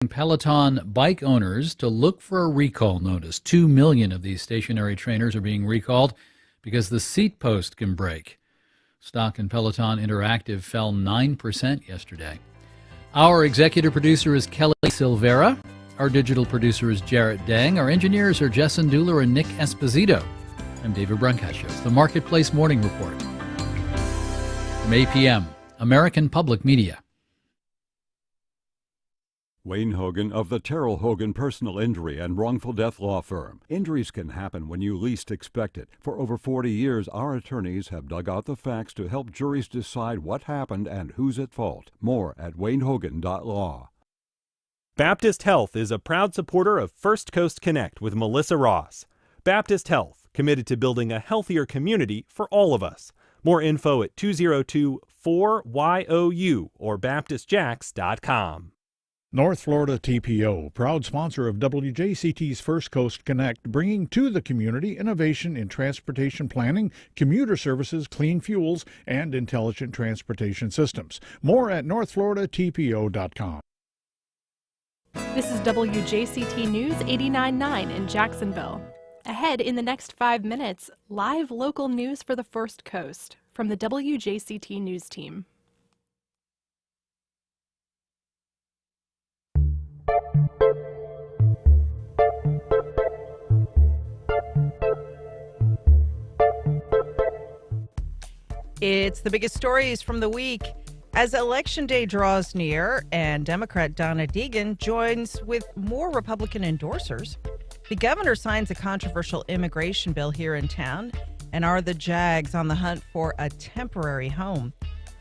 Peloton bike owners to look for a recall notice. 2 million of these stationary trainers are being recalled because the seat post can break. Stock in Peloton Interactive fell 9% yesterday. Our executive producer is Kelly Silvera. Our digital producer is Jarrett Dang. Our engineers are Jessen Duhler and Nick Esposito. I'm David Brancaccios. The Marketplace Morning Report. From 8 p.m., American Public Media. Wayne Hogan of the Terrell Hogan Personal Injury and Wrongful Death Law Firm. Injuries can happen when you least expect it. For over 40 years, our attorneys have dug out the facts to help juries decide what happened and who's at fault. More at waynehogan.law. Baptist Health is a proud supporter of First Coast Connect with Melissa Ross. Baptist Health, committed to building a healthier community for all of us. More info at 202-4YOU or baptistjacks.com. North Florida TPO, proud sponsor of WJCT's First Coast Connect, bringing to the community innovation in transportation planning, commuter services, clean fuels, and intelligent transportation systems. More at northfloridatpo.com. This is WJCT News 89.9 in Jacksonville. Ahead in the next 5 minutes, live local news for the First Coast from the WJCT News team. It's the biggest stories from the week. As Election Day draws near and Democrat Donna Deegan joins with more Republican endorsers, the governor signs a controversial immigration bill here in town. And are the Jags on the hunt for a temporary home?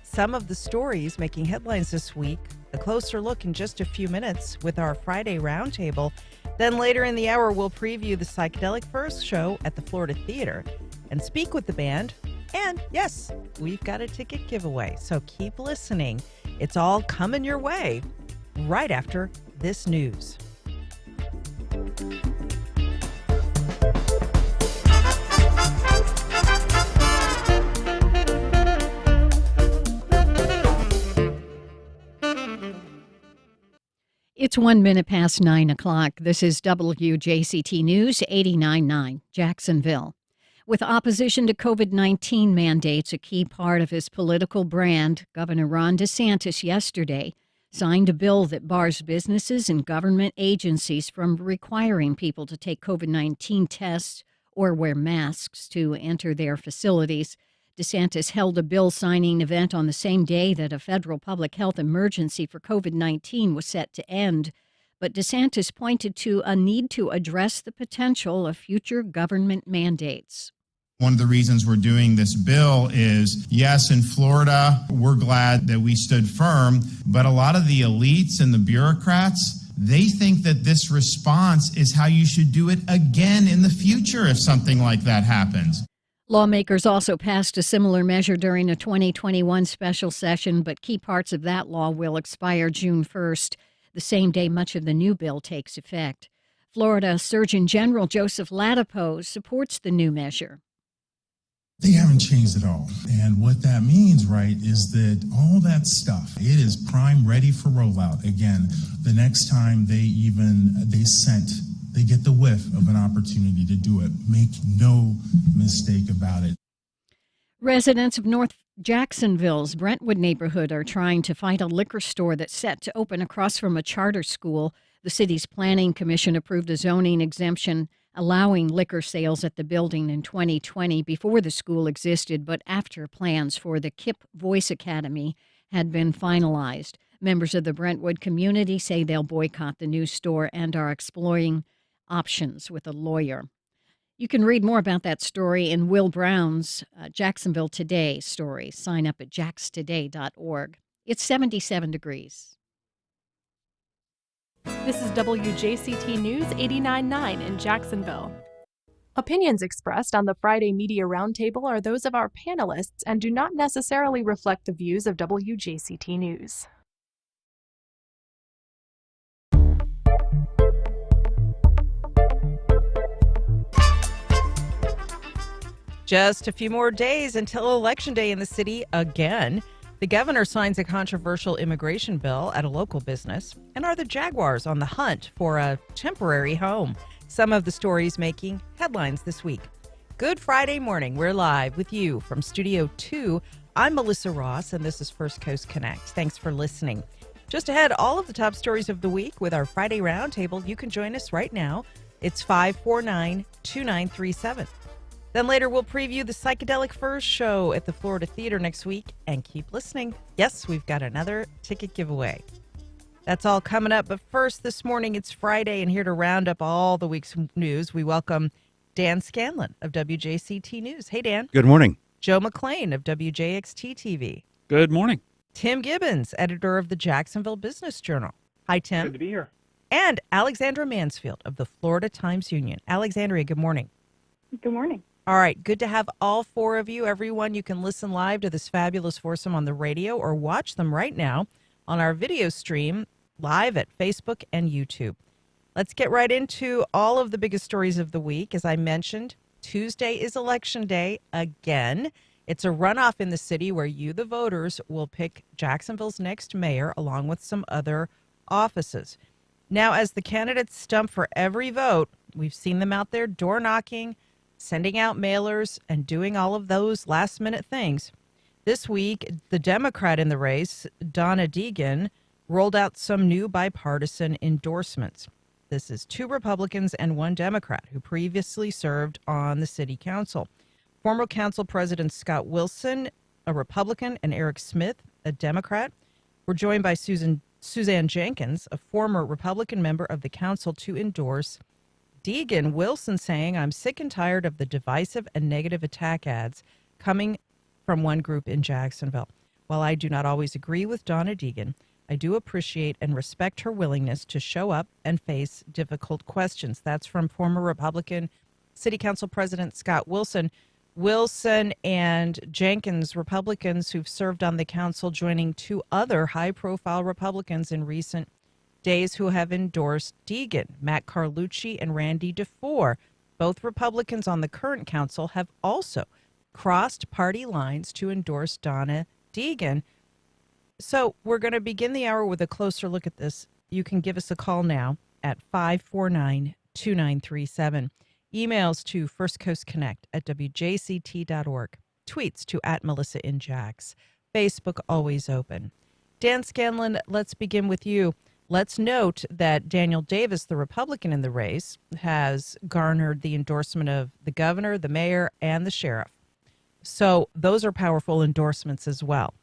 Some of the stories making headlines this week. A closer look in just a few minutes with our Friday Roundtable. Then later in the hour, we'll preview the Psychedelic First show at the Florida Theater and speak with the band. And yes, we've got a ticket giveaway, so keep listening. It's all coming your way right after this news. It's 1 minute past 9 o'clock. This is WJCT News 89.9, Jacksonville. With opposition to COVID-19 mandates a key part of his political brand, Governor Ron DeSantis yesterday signed a bill that bars businesses and government agencies from requiring people to take COVID-19 tests or wear masks to enter their facilities. DeSantis held a bill signing event on the same day that a federal public health emergency for COVID-19 was set to end. But DeSantis pointed to a need to address the potential of future government mandates. One of the reasons we're doing this bill is, yes, in Florida, we're glad that we stood firm, but a lot of the elites and the bureaucrats, they think that this response is how you should do it again in the future if something like that happens. Lawmakers also passed a similar measure during a 2021 special session, but key parts of that law will expire June 1st, the same day much of the new bill takes effect. Florida Surgeon General Joseph Ladapo supports the new measure. They haven't changed at all. And what that means, right, is that all that stuff, it is prime ready for rollout. Again, the next time they get the whiff of an opportunity to do it. Make no mistake about it. Residents of North Jacksonville's Brentwood neighborhood are trying to fight a liquor store that's set to open across from a charter school. The city's planning commission approved a zoning exemption allowing liquor sales at the building in 2020 before the school existed, but after plans for the KIPP Voice Academy had been finalized. Members of the Brentwood community say they'll boycott the new store and are exploring options with a lawyer. You can read more about that story in Will Brown's Jacksonville Today story. Sign up at jackstoday.org. It's 77 degrees. This is WJCT News 89.9 in Jacksonville. Opinions expressed on the Friday Media Roundtable are those of our panelists and do not necessarily reflect the views of WJCT News. Just a few more days until Election Day in the city again. The governor signs a controversial immigration bill at a local business. And are the Jaguars on the hunt for a temporary home? Some of the stories making headlines this week. Good Friday morning. We're live with you from Studio 2. I'm Melissa Ross, and this is First Coast Connect. Thanks for listening. Just ahead, all of the top stories of the week with our Friday Roundtable. You can join us right now. It's 549-2937. Then later, we'll preview the Psychedelic Furs show at the Florida Theater next week. And keep listening. Yes, we've got another ticket giveaway. That's all coming up. But first, this morning, it's Friday, and here to round up all the week's news, we welcome Dan Scanlon of WJCT News. Hey, Dan. Good morning. Joe McClain of WJXT TV. Good morning. Tim Gibbons, editor of the Jacksonville Business Journal. Hi, Tim. Good to be here. And Alexandra Mansfield of the Florida Times-Union. Alexandria, good morning. Good morning. All right, good to have all four of you. Everyone, you can listen live to this fabulous foursome on the radio or watch them right now on our video stream live at Facebook and YouTube. Let's get right into all of the biggest stories of the week. As I mentioned, Tuesday is Election Day again. It's a runoff in the city where you, the voters, will pick Jacksonville's next mayor along with some other offices. Now, as the candidates stump for every vote, we've seen them out there door knocking, sending out mailers, and doing all of those last-minute things. This week, the Democrat in the race, Donna Deegan, rolled out some new bipartisan endorsements. This is 2 Republicans and 1 Democrat who previously served on the city council. Former council president Scott Wilson, a Republican, and Eric Smith, a Democrat, were joined by Suzanne Jenkins, a former Republican member of the council, to endorse Deegan. Wilson saying, "I'm sick and tired of the divisive and negative attack ads coming from one group in Jacksonville. While I do not always agree with Donna Deegan, I do appreciate and respect her willingness to show up and face difficult questions." That's from former Republican City Council President Scott Wilson. Wilson and Jenkins, Republicans who've served on the council, joining 2 other high-profile Republicans in recent days who have endorsed Deegan, Matt Carlucci and Randy DeFore. Both Republicans on the current council have also crossed party lines to endorse Donna Deegan. So we're going to begin the hour with a closer look at this. You can give us a call now at 549-2937. Emails to firstcoastconnect@wjct.org. Tweets to @MelissaInJax. Facebook always open. Dan Scanlon, let's begin with you. Let's note that Daniel Davis, the Republican in the race, has garnered the endorsement of the governor, the mayor, and the sheriff. So those are powerful endorsements as well.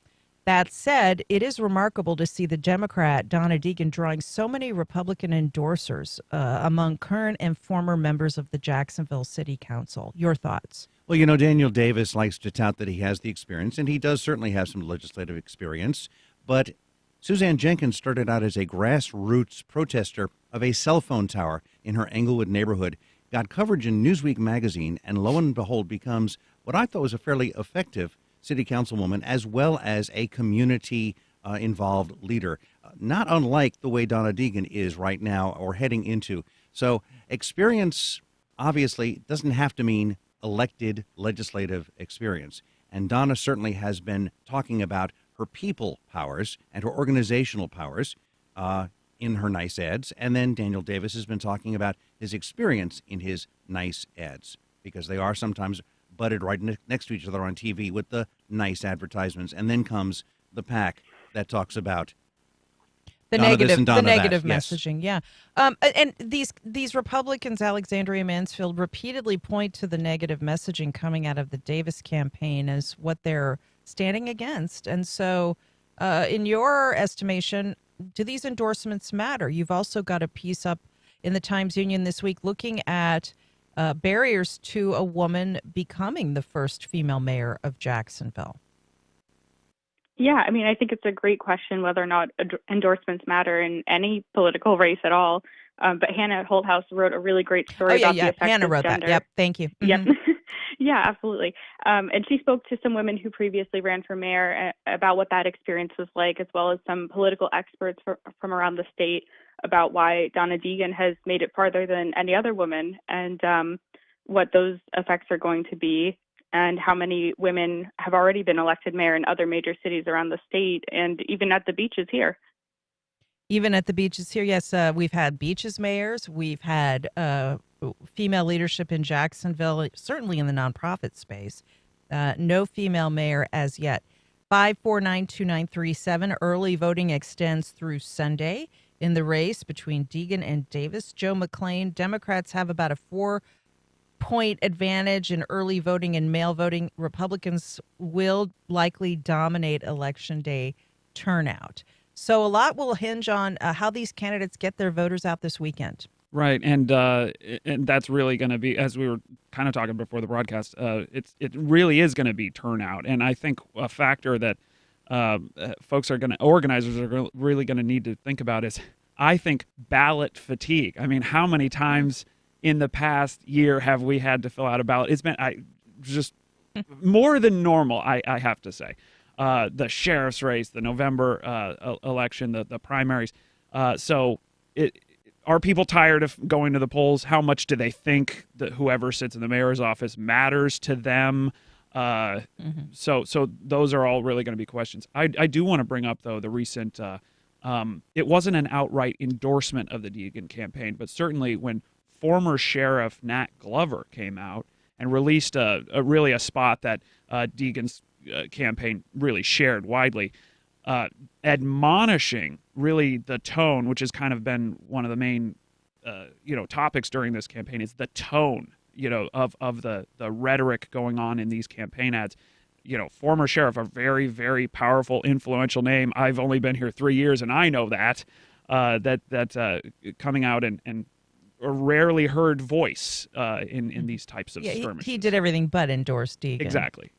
That said, it is remarkable to see the Democrat, Donna Deegan, drawing so many Republican endorsers among current and former members of the Jacksonville City Council. Your thoughts? Well, Daniel Davis likes to tout that he has the experience, and he does certainly have some legislative experience. But Suzanne Jenkins started out as a grassroots protester of a cell phone tower in her Englewood neighborhood, got coverage in Newsweek magazine, and lo and behold becomes what I thought was a fairly effective city councilwoman, as well as a community involved leader, not unlike the way Donna Deegan is right now or heading into. So experience obviously doesn't have to mean elected legislative experience. And Donna certainly has been talking about her people powers and her organizational powers in her nice ads. And then Daniel Davis has been talking about his experience in his nice ads, because they are sometimes butted right next to each other on TV with the nice advertisements. And then comes the pack that talks about the Donna negative, this and Donna the negative that. Yes. messaging. Yeah. And these Republicans, Alexandria Mansfield, repeatedly point to the negative messaging coming out of the Davis campaign as what they're standing against. And so in your estimation, do these endorsements matter? You've also got a piece up in the Times-Union this week looking at barriers to a woman becoming the first female mayor of Jacksonville. Yeah, I mean, I think it's a great question whether or not endorsements matter in any political race at all. But Hannah Holthouse wrote a really great story about the effects Hannah of wrote gender. that. Yep, thank you. Yep. Yeah, absolutely. And she spoke to some women who previously ran for mayor about what that experience was like, as well as some political experts from around the state about why Donna Deegan has made it farther than any other woman and what those effects are going to be. and how many women have already been elected mayor in other major cities around the state and even at the beaches here. Even at the beaches here, yes, we've had beaches mayors. We've had female leadership in Jacksonville, certainly in the nonprofit space. No female mayor as yet. 5492937. Early voting extends through Sunday in the race between Deegan and Davis. Joe McClain, Democrats have about a 4-point advantage in early voting and mail voting. Republicans will likely dominate Election Day turnout. So a lot will hinge on how these candidates get their voters out this weekend. Right, and that's really going to be, as we were kind of talking before the broadcast, it really is going to be turnout. And I think a factor that organizers are really going to need to think about is, I think, ballot fatigue. I mean, how many times in the past year have we had to fill out a ballot? It's been just more than normal, I have to say. The sheriff's race, the November election, the primaries. So are people tired of going to the polls? How much do they think that whoever sits in the mayor's office matters to them? So those are all really going to be questions. I do want to bring up, though, the recent, it wasn't an outright endorsement of the Deegan campaign, but certainly when former Sheriff Nat Glover came out and released a spot that Deegan's campaign really shared widely, admonishing really the tone, which has kind of been one of the main topics during this campaign, is the tone of the rhetoric going on in these campaign ads. Former sheriff, a very, very powerful, influential name. I've only been here 3 years, and I know that coming out and a rarely heard voice in these types of skirmishes. He did everything but endorse Deegan. Exactly.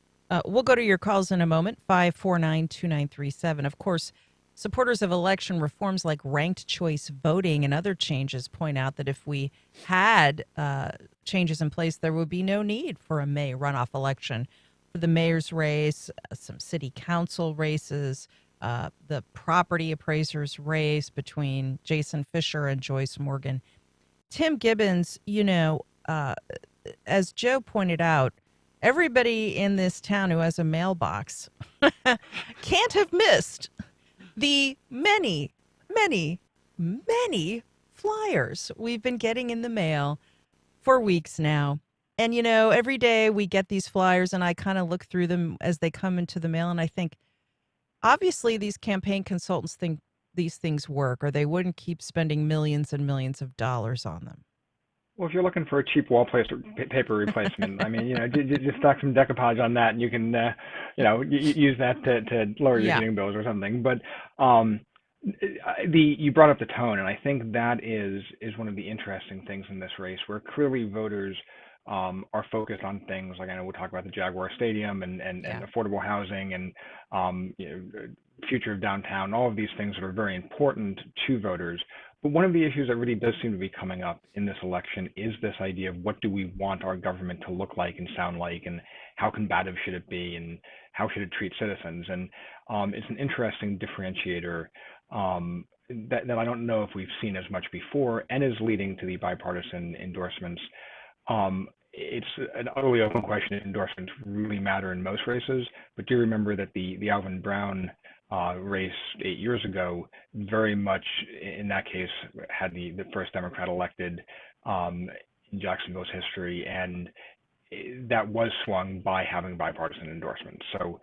We'll go to your calls in a moment, 5492937. Of course, supporters of election reforms like ranked choice voting and other changes point out that if we had changes in place, there would be no need for a May runoff election. For the mayor's race, some city council races, the property appraiser's race between Jason Fisher and Joyce Morgan. Tim Gibbons, as Joe pointed out, everybody in this town who has a mailbox can't have missed the many, many, many flyers we've been getting in the mail for weeks now. And, every day we get these flyers and I kind of look through them as they come into the mail. And I think, obviously, these campaign consultants think these things work, or they wouldn't keep spending millions and millions of dollars on them. Well, if you're looking for a cheap wallpaper replacement, I mean, just stock some decoupage on that, and you can, use that to lower your heating bills or something. But you brought up the tone, and I think that is one of the interesting things in this race, where clearly voters are focused on things like, I know we'll talk about the Jaguar Stadium and affordable housing and future of downtown, all of these things that are very important to voters. But one of the issues that really does seem to be coming up in this election is this idea of what do we want our government to look like and sound like, and how combative should it be, and how should it treat citizens? And it's an interesting differentiator that I don't know if we've seen as much before, and is leading to the bipartisan endorsements. It's an utterly open question if endorsements really matter in most races, but do remember that the Alvin Brown race 8 years ago very much in that case had the first Democrat elected in Jacksonville's history, and that was swung by having bipartisan endorsements. So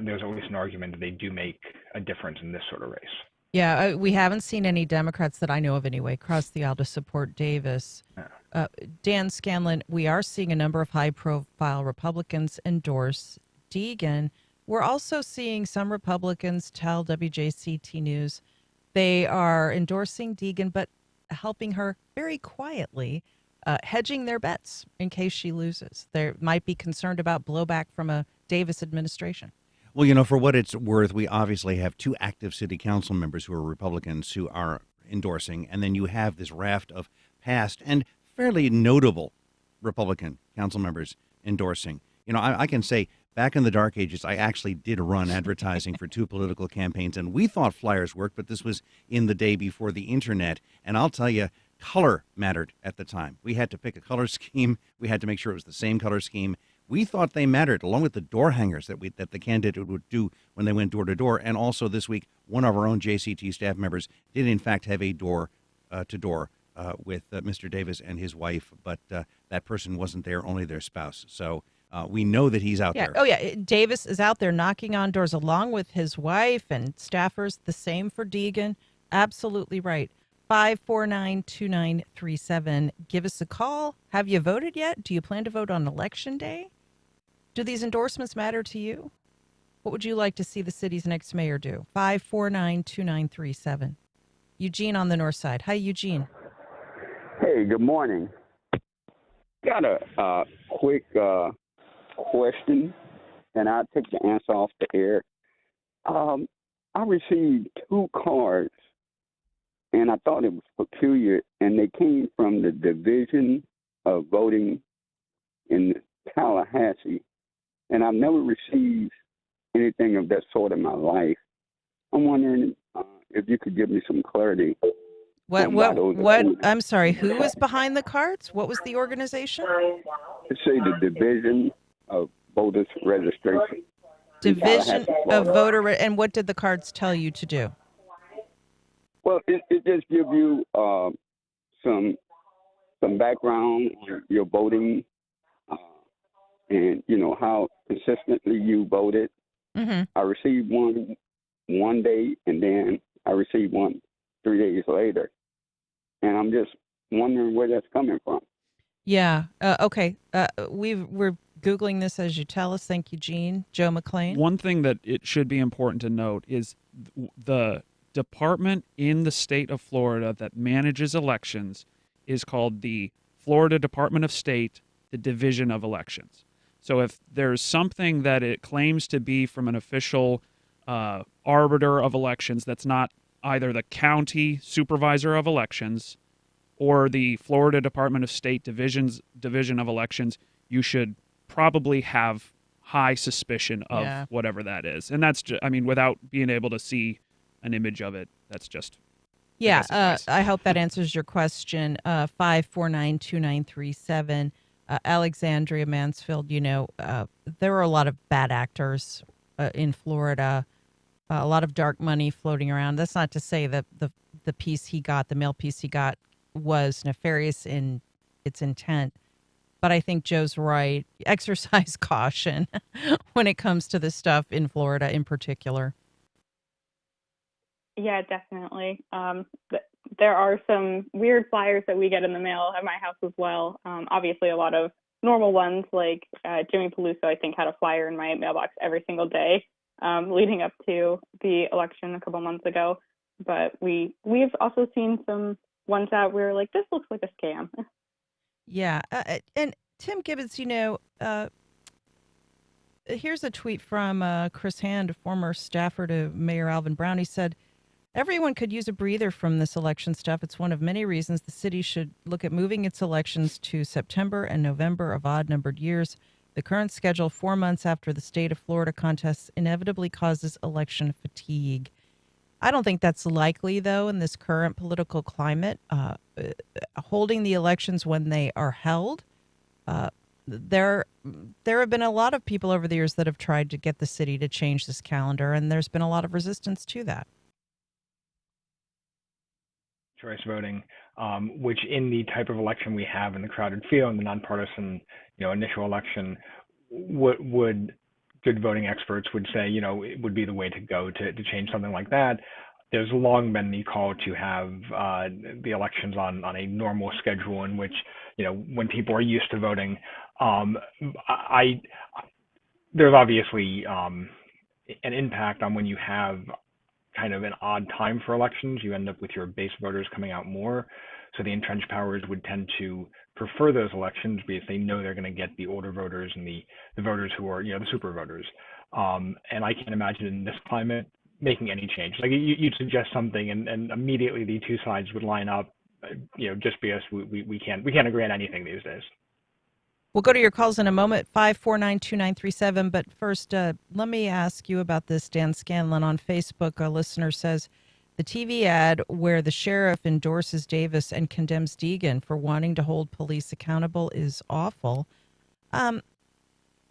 there's at least an argument that they do make a difference in this sort of race. Yeah, we haven't seen any Democrats that I know of anyway cross the aisle to support Davis. Dan Scanlon, we are seeing a number of high-profile Republicans endorse Deegan. We're also seeing some Republicans tell WJCT News they are endorsing Deegan, but helping her very quietly, hedging their bets in case she loses. They might be concerned about blowback from a Davis administration. Well, for what it's worth, we obviously have 2 active city council members who are Republicans who are endorsing, and then you have this raft of past and fairly notable Republican council members endorsing. I can say back in the dark ages, I actually did run advertising for 2 political campaigns, and we thought flyers worked, but this was in the day before the internet. And I'll tell you, color mattered at the time. We had to pick a color scheme. We had to make sure it was the same color scheme. We thought they mattered, along with the door hangers that the candidate would do when they went door to door. And also this week, one of our own JCT staff members did in fact have a door to door with Mr. Davis and his wife, but that person wasn't there, only their spouse. So we know that he's out there. Oh, yeah. Davis is out there knocking on doors along with his wife and staffers. The same for Deegan. Absolutely right. 549-2937. Give us a call. Have you voted yet? Do you plan to vote on Election Day? Do these endorsements matter to you? What would you like to see the city's next mayor do? 549-2937. Eugene on the north side. Hi, Eugene. Hey, good morning. Got a quick question, and I'll take the answer off the air. I received 2 cards, and I thought it was peculiar, and they came from the Division of Voting in Tallahassee, and I've never received anything of that sort in my life. I'm wondering if you could give me some clarity. What? I'm sorry, who was behind the cards? What was the organization? It say the Division of Voters Registration. Division of and what did the cards tell you to do? Well, it just gives you some background on your voting, and how consistently you voted. Mm-hmm. I received one day, and then I received one 3 days later, and I'm just wondering where that's coming from. Yeah. Okay. We're Googling this as you tell us. Thank you, Gene. Joe McClain. One thing that it should be important to note is the department in the state of Florida that manages elections is called the Florida Department of State, the Division of Elections. So if there's something that it claims to be from an official arbiter of elections that's not either the county supervisor of elections or the Florida Department of State Division of Elections, you should probably have high suspicion of whatever that is. And that's just, without being able to see an image of it, that's just... Yeah, I hope that answers your question. 549-2937. Alexandria Mansfield, there are a lot of bad actors in Florida, a lot of dark money floating around. That's not to say that the piece he got, the mail piece he got, was nefarious in its intent. But I think Joe's right. Exercise caution when it comes to this stuff in Florida in particular. Yeah, definitely. There are some weird flyers that we get in the mail at my house as well. Obviously, a lot of normal ones, like Jimmy Peluso, I think, had a flyer in my mailbox every single day leading up to the election a couple months ago. But we've also seen some ones that we're like, this looks like a scam. Yeah. And Tim Gibbons, here's a tweet from Chris Hand, a former staffer to Mayor Alvin Brown. He said, everyone could use a breather from this election stuff. It's one of many reasons the city should look at moving its elections to September and November of odd-numbered years. The current schedule, 4 months after the state of Florida contests, inevitably causes election fatigue. I don't think that's likely, though, in this current political climate. Holding the elections when they are held, there have been a lot of people over the years that have tried to get the city to change this calendar, and there's been a lot of resistance to that. Choice voting, which in the type of election we have in the crowded field, in the nonpartisan, initial election, would good voting experts would say, it would be the way to go to change something like that. There's long been the call to have the elections on a normal schedule in which, when people are used to voting. There's obviously an impact on when you have kind of an odd time for elections. You end up with your base voters coming out more. So the entrenched powers would tend to prefer those elections because they know they're going to get the older voters and the voters who are, the super voters. And I can't imagine in this climate making any change. Like you'd suggest something and immediately the two sides would line up, just because we can't agree on anything these days. We'll go to your calls in a moment, 549-2937. But first, let me ask you about this. Dan Scanlon on Facebook, a listener says, the TV ad where the sheriff endorses Davis and condemns Deegan for wanting to hold police accountable is awful.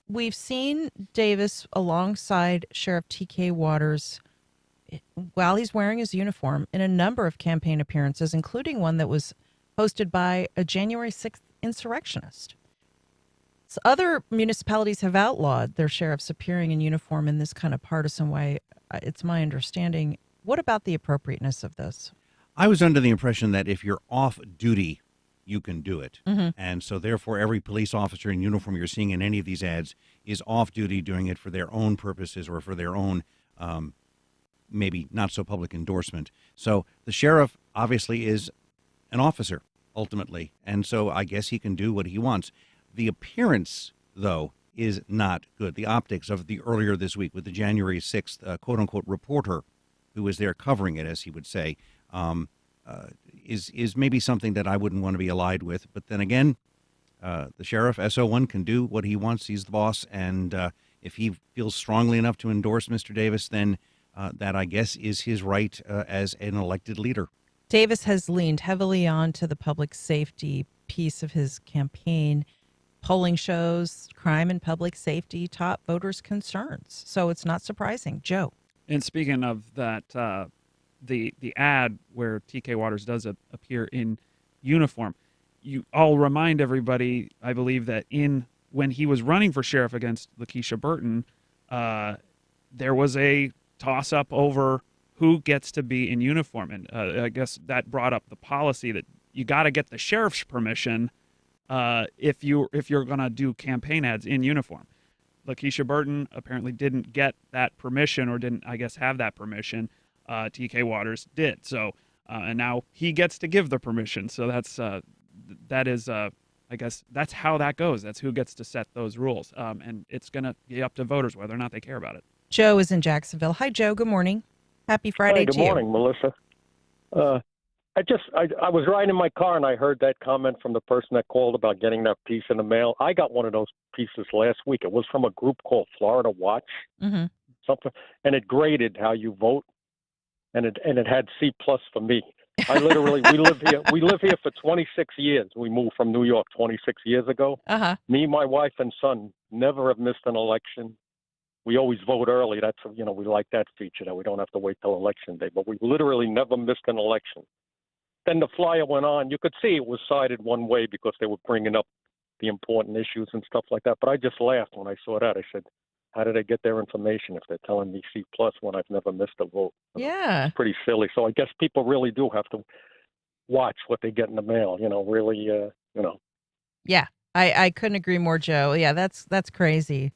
we've seen Davis alongside Sheriff T.K. Waters while he's wearing his uniform in a number of campaign appearances, including one that was hosted by a January 6th insurrectionist. So other municipalities have outlawed their sheriffs appearing in uniform in this kind of partisan way. It's my understanding. What about the appropriateness of this? I was under the impression that if you're off duty, you can do it. Mm-hmm. And so therefore every police officer in uniform you're seeing in any of these ads is off duty doing it for their own purposes or for their own maybe not so public endorsement. So the sheriff obviously is an officer ultimately, and so I guess he can do what he wants. The appearance, though, is not good. The optics of the earlier this week with the January 6th quote-unquote reporter who was there covering it, as he would say, is maybe something that I wouldn't want to be allied with. But then again, the sheriff, SO1, can do what he wants. He's the boss, and if he feels strongly enough to endorse Mr. Davis, then that, I guess, is his right as an elected leader. Davis has leaned heavily onto the public safety piece of his campaign. Polling shows crime and public safety top voters' concerns. So it's not surprising. Joe. And speaking of that, the ad where T.K. Waters does appear in uniform, I'll remind everybody, I believe, that when he was running for sheriff against Lakeisha Burton, there was a toss-up over who gets to be in uniform. And I guess that brought up the policy that you got to get the sheriff's permission if you're going to do campaign ads in uniform. Lakeisha Burton apparently didn't get that permission, or didn't, I guess, have that permission. T.K. Waters did. So, and now he gets to give the permission. So that is, I guess, that's how that goes. That's who gets to set those rules. And it's going to be up to voters whether or not they care about it. Joe is in Jacksonville. Hi, Joe. Good morning. Happy Friday to you. Good morning, Melissa. I was riding in my car and I heard that comment from the person that called about getting that piece in the mail. I got one of those pieces last week. It was from a group called Florida Watch, something, and it graded how you vote, and it had C+ for me. I literally we live here for 26 years. We moved from New York 26 years ago. Me, my wife, and son never have missed an election. We always vote early. That's, we like that feature that we don't have to wait till election day. But we literally never missed an election. Then the flyer went on. You could see it was sided one way because they were bringing up the important issues and stuff like that. But I just laughed when I saw that. I said, how do they get their information if they're telling me C+ when I've never missed a vote? Yeah. It's pretty silly. So I guess people really do have to watch what they get in the mail, really. Yeah, I couldn't agree more, Joe. Yeah, that's crazy.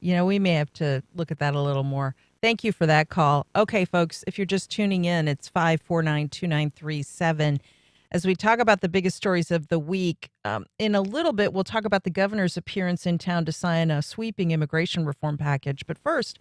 We may have to look at that a little more. Thank you for that call. Okay, folks, if you're just tuning in, it's 549-2937. As we talk about the biggest stories of the week, in a little bit, we'll talk about the governor's appearance in town to sign a sweeping immigration reform package. But first,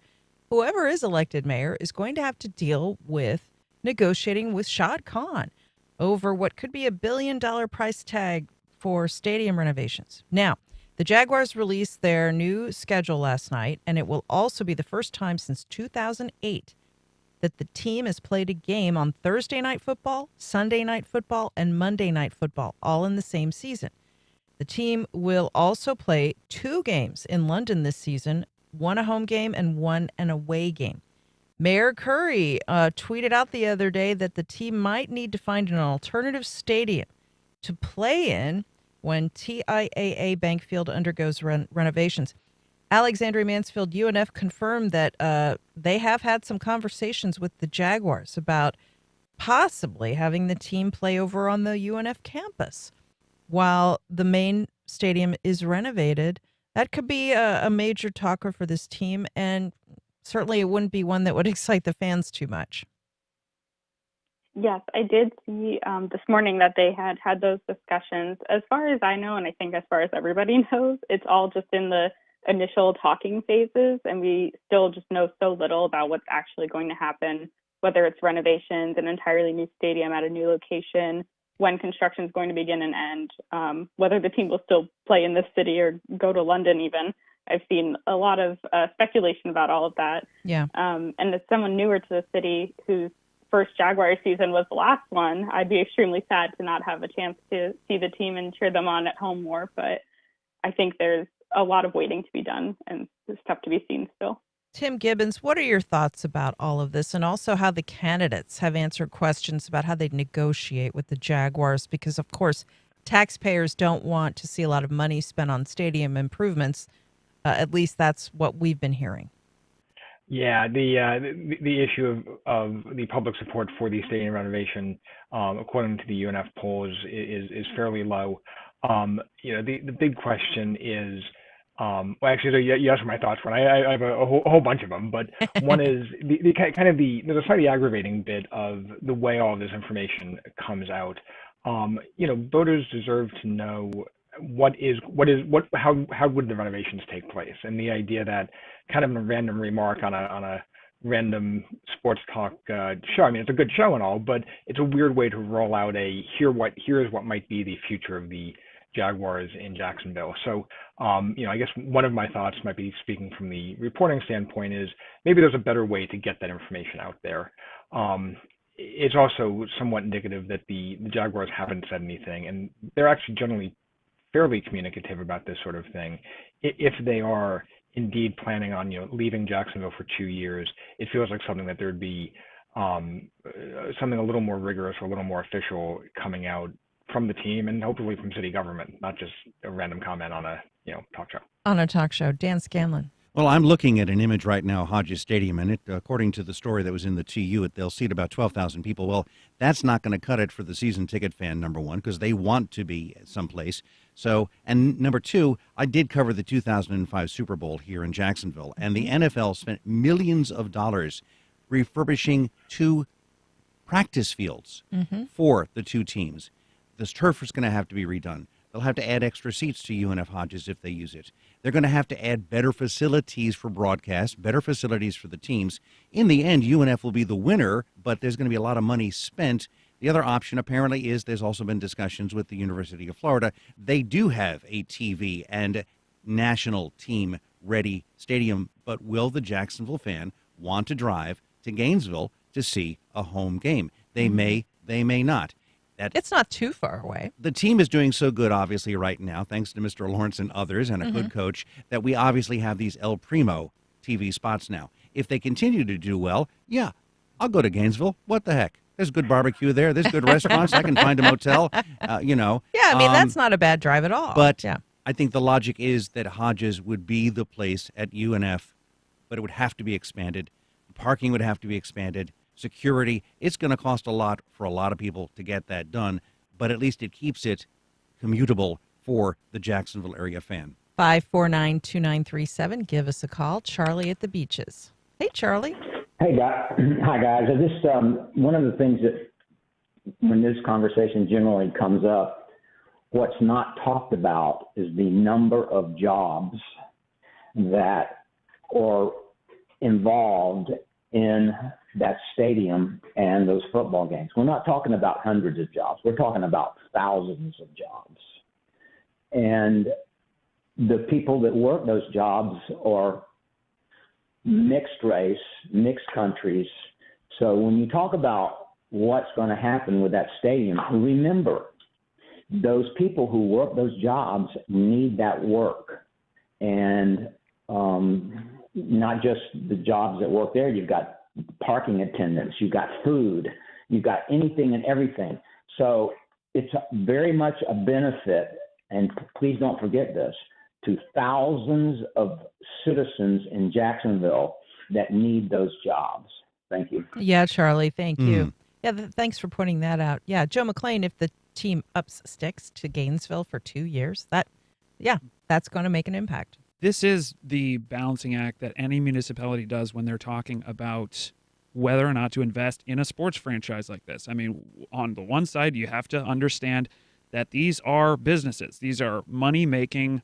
whoever is elected mayor is going to have to deal with negotiating with Shad Khan over what could be $1 billion price tag for stadium renovations. Now, the Jaguars released their new schedule last night, and it will also be the first time since 2008 that the team has played a game on Thursday Night Football, Sunday Night Football, and Monday Night Football, all in the same season. The team will also play 2 games in London this season, one a home game and one an away game. Mayor Curry tweeted out the other day that the team might need to find an alternative stadium to play in when TIAA Bank Field undergoes renovations. Alexandria Mansfield UNF confirmed that they have had some conversations with the Jaguars about possibly having the team play over on the UNF campus while the main stadium is renovated. That could be a major talker for this team, and certainly it wouldn't be one that would excite the fans too much. Yes, I did see this morning that they had those discussions. As far as I know, and I think as far as everybody knows, it's all just in the initial talking phases, and we still just know so little about what's actually going to happen, whether it's renovations, an entirely new stadium at a new location, when construction is going to begin and end, whether the team will still play in this city or go to London even. I've seen a lot of speculation about all of that. Yeah. And as someone newer to the city whose first Jaguar season was the last one, I'd be extremely sad to not have a chance to see the team and cheer them on at home more. But I think there's a lot of waiting to be done, and it's tough to be seen still. Tim Gibbons, what are your thoughts about all of this, and also how the candidates have answered questions about how they negotiate with the Jaguars? Because, of course, taxpayers don't want to see a lot of money spent on stadium improvements. At least that's what we've been hearing. Yeah, the issue of the public support for the stadium renovation, according to the UNF polls, is fairly low. The big question is, well, actually, so you asked for my thoughts. I have a whole bunch of them, but one is there's a slightly aggravating bit of the way all of this information comes out. Voters deserve to know how would the renovations take place, and the idea that kind of a random remark on a random sports talk show. I mean, it's a good show and all, but it's a weird way to roll out here's what might be the future of the Jaguars in Jacksonville. So, I guess one of my thoughts might be, speaking from the reporting standpoint, is maybe there's a better way to get that information out there. It's also somewhat indicative that the Jaguars haven't said anything, and they're actually generally fairly communicative about this sort of thing. If they are indeed planning on leaving Jacksonville for 2 years, it feels like something that there'd be something a little more rigorous or a little more official coming out from the team, and hopefully from city government, not just a random comment on a talk show. On a talk show. Dan Scanlon. Well, I'm looking at an image right now, Hodges Stadium, and according to the story that was in the TU, they'll seat about 12,000 people. Well, that's not going to cut it for the season ticket fan, number one, because they want to be someplace. So, and number two, I did cover the 2005 Super Bowl here in Jacksonville, and the NFL spent millions of dollars refurbishing 2 practice fields for the 2 teams. This turf is going to have to be redone. They'll have to add extra seats to UNF Hodges if they use it. They're going to have to add better facilities for broadcast, better facilities for the teams. In the end, UNF will be the winner, but there's going to be a lot of money spent. The other option, apparently, is there's also been discussions with the University of Florida. They do have a TV and national team-ready stadium, but will the Jacksonville fan want to drive to Gainesville to see a home game? They may not. It's not too far away. The team is doing so good, obviously, right now, thanks to Mr. Lawrence and others and a good coach, that we obviously have these El Primo TV spots now. If they continue to do well, yeah, I'll go to Gainesville. What the heck? There's good barbecue there. There's good restaurants. I can find a motel, Yeah, I mean, that's not a bad drive at all. But yeah. I think the logic is that Hodges would be the place at UNF, but it would have to be expanded. Parking would have to be expanded. Security, it's going to cost a lot for a lot of people to get that done, but at least it keeps it commutable for the Jacksonville area fan. 549-2937. Give us a call. Charlie at the Beaches. Hey, Charlie. Hey, guys. Hi, guys. I just one of the things that when this conversation generally comes up, what's not talked about is the number of jobs that are involved in that stadium and those football games. We're not talking about hundreds of jobs. We're talking about thousands of jobs. And the people that work those jobs are mixed race, mixed countries. So when you talk about what's going to happen with that stadium, remember, those people who work those jobs need that work. And not just the jobs that work there. You've got parking attendants, you've got food, you've got anything and everything. So it's very much a benefit, and please don't forget this, to thousands of citizens in Jacksonville that need those jobs. Thank you. Yeah, Charlie, thank you. Yeah, thanks for pointing that out. Yeah, Joe McClain, if the team sticks to Gainesville for 2 years, that's going to make an impact. This is the balancing act that any municipality does when they're talking about whether or not to invest in a sports franchise like this. I mean, on the one side, you have to understand that these are businesses. These are money-making,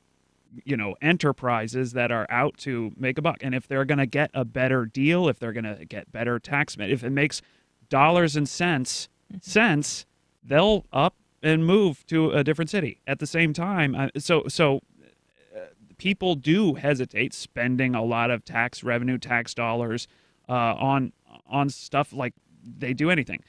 enterprises that are out to make a buck. And if they're going to get a better deal, if they're going to get better tax, if it makes dollars and cents, they'll up and move to a different city. At the same time, people do hesitate spending a lot of tax revenue, tax dollars on stuff like they do anything.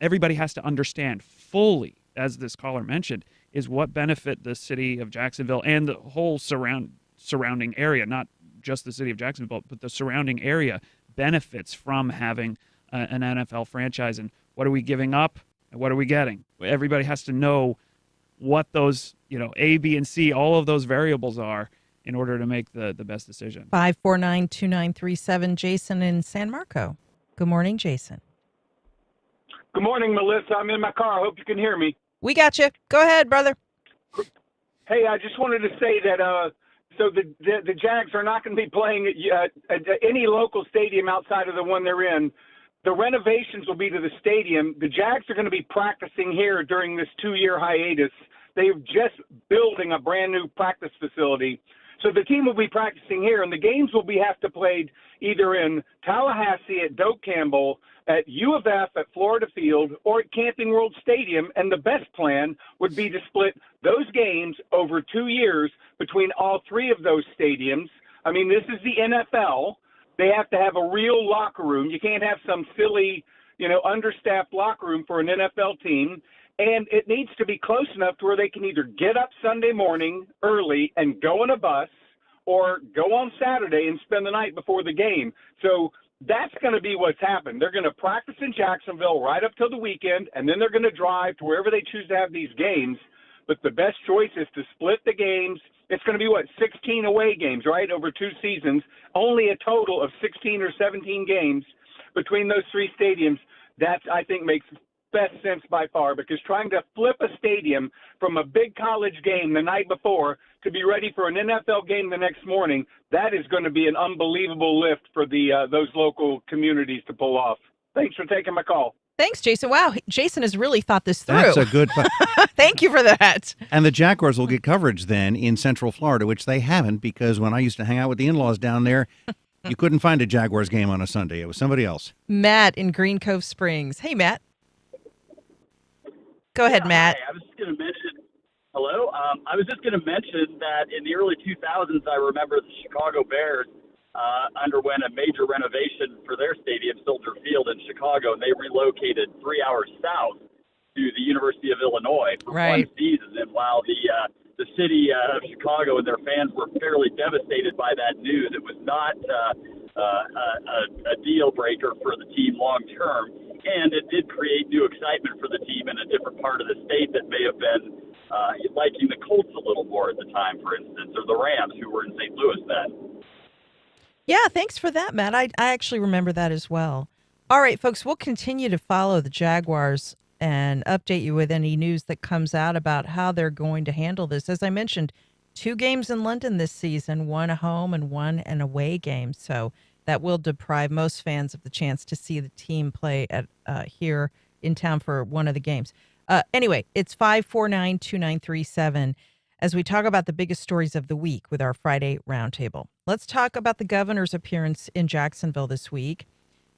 Everybody has to understand fully, as this caller mentioned, is what benefit the city of Jacksonville and the whole surrounding area, not just the city of Jacksonville, but the surrounding area benefits from having an NFL franchise. And what are we giving up and what are we getting? Everybody has to know what those, A, B, and C, all of those variables are in order to make the best decision. 549-2937, Jason in San Marco. Good morning, Jason. Good morning, Melissa. I'm in my car. I hope you can hear me. We got you. Go ahead, brother. Hey, I just wanted to say that so the Jags are not going to be playing at any local stadium outside of the one they're in. The renovations will be to the stadium. The Jags are going to be practicing here during this 2-year hiatus. They're just building a brand new practice facility. So the team will be practicing here, and the games will have to played either in Tallahassee at Doak Campbell, at U of F at Florida Field, or at Camping World Stadium. And the best plan would be to split those games over 2 years between all three of those stadiums. I mean, this is the NFL. They have to have a real locker room. You can't have some silly, understaffed locker room for an NFL team. And it needs to be close enough to where they can either get up Sunday morning early and go on a bus or go on Saturday and spend the night before the game. So that's going to be what's happened. They're going to practice in Jacksonville right up till the weekend, and then they're going to drive to wherever they choose to have these games. But the best choice is to split the games. It's going to be, 16 away games, right, over 2 seasons, only a total of 16 or 17 games between those 3 stadiums. That, I think, makes best sense by far, because trying to flip a stadium from a big college game the night before to be ready for an NFL game the next morning, that is going to be an unbelievable lift for those local communities to pull off. Thanks for taking my call. Thanks, Jason. Wow, Jason has really thought this through. That's a good Thank you for that. And the Jaguars will get coverage then in Central Florida, which they haven't, because when I used to hang out with the in-laws down there, you couldn't find a Jaguars game on a Sunday. It was somebody else. Matt in Green Cove Springs. Hey, Matt. Go ahead, Matt. Hi, I was just going to mention, hello? I was just going to mention that in the early 2000s, I remember the Chicago Bears underwent a major renovation for their stadium, Soldier Field in Chicago, and they relocated 3 hours south to the University of Illinois for one season. And while the city of Chicago and their fans were fairly devastated by that news, it was not a deal breaker for the team long term. And it did create new excitement for the team in a different part of the state that may have been liking the Colts a little more at the time, for instance, or the Rams, who were in St. Louis then. Yeah, thanks for that, Matt. I actually remember that as well. All right, folks, we'll continue to follow the Jaguars and update you with any news that comes out about how they're going to handle this. As I mentioned, 2 games in London this season, 1 a home and 1 an away game. So that will deprive most fans of the chance to see the team play at here in town for one of the games. Anyway, it's 549-2937 as we talk about the biggest stories of the week with our Friday Roundtable. Let's talk about the governor's appearance in Jacksonville this week.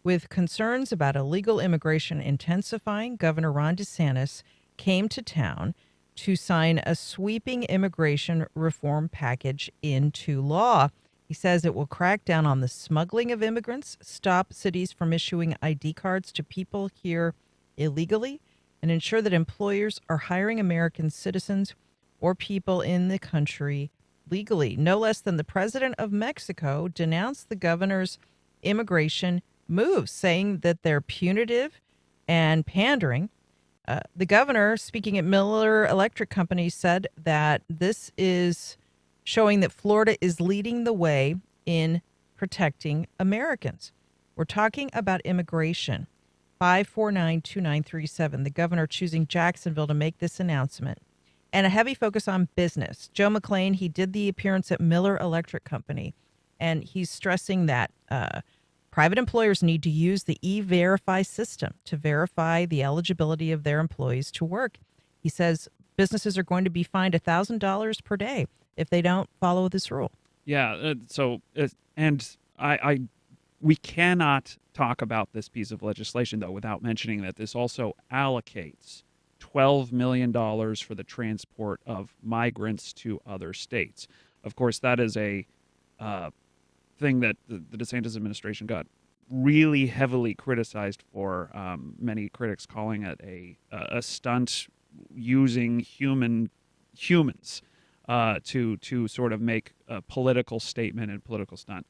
With concerns about illegal immigration intensifying, Governor Ron DeSantis came to town to sign a sweeping immigration reform package into law. He says it will crack down on the smuggling of immigrants, stop cities from issuing ID cards to people here illegally, and ensure that employers are hiring American citizens or people in the country legally. No less than the president of Mexico denounced the governor's immigration moves, saying that they're punitive and pandering. The governor, speaking at Miller Electric Company, said that this is showing that Florida is leading the way in protecting Americans. We're talking about immigration. 549-2937, the governor choosing Jacksonville to make this announcement. And a heavy focus on business. Joe McClain, he did the appearance at Miller Electric Company, and he's stressing that private employers need to use the E-Verify system to verify the eligibility of their employees to work. He says businesses are going to be fined $1,000 per day if they don't follow this rule. Yeah. We cannot talk about this piece of legislation, though, without mentioning that this also allocates $12 million for the transport of migrants to other states. Of course, that is a thing that the DeSantis administration got really heavily criticized for, many critics calling it a stunt using human humans to sort of make a political statement and political stunt.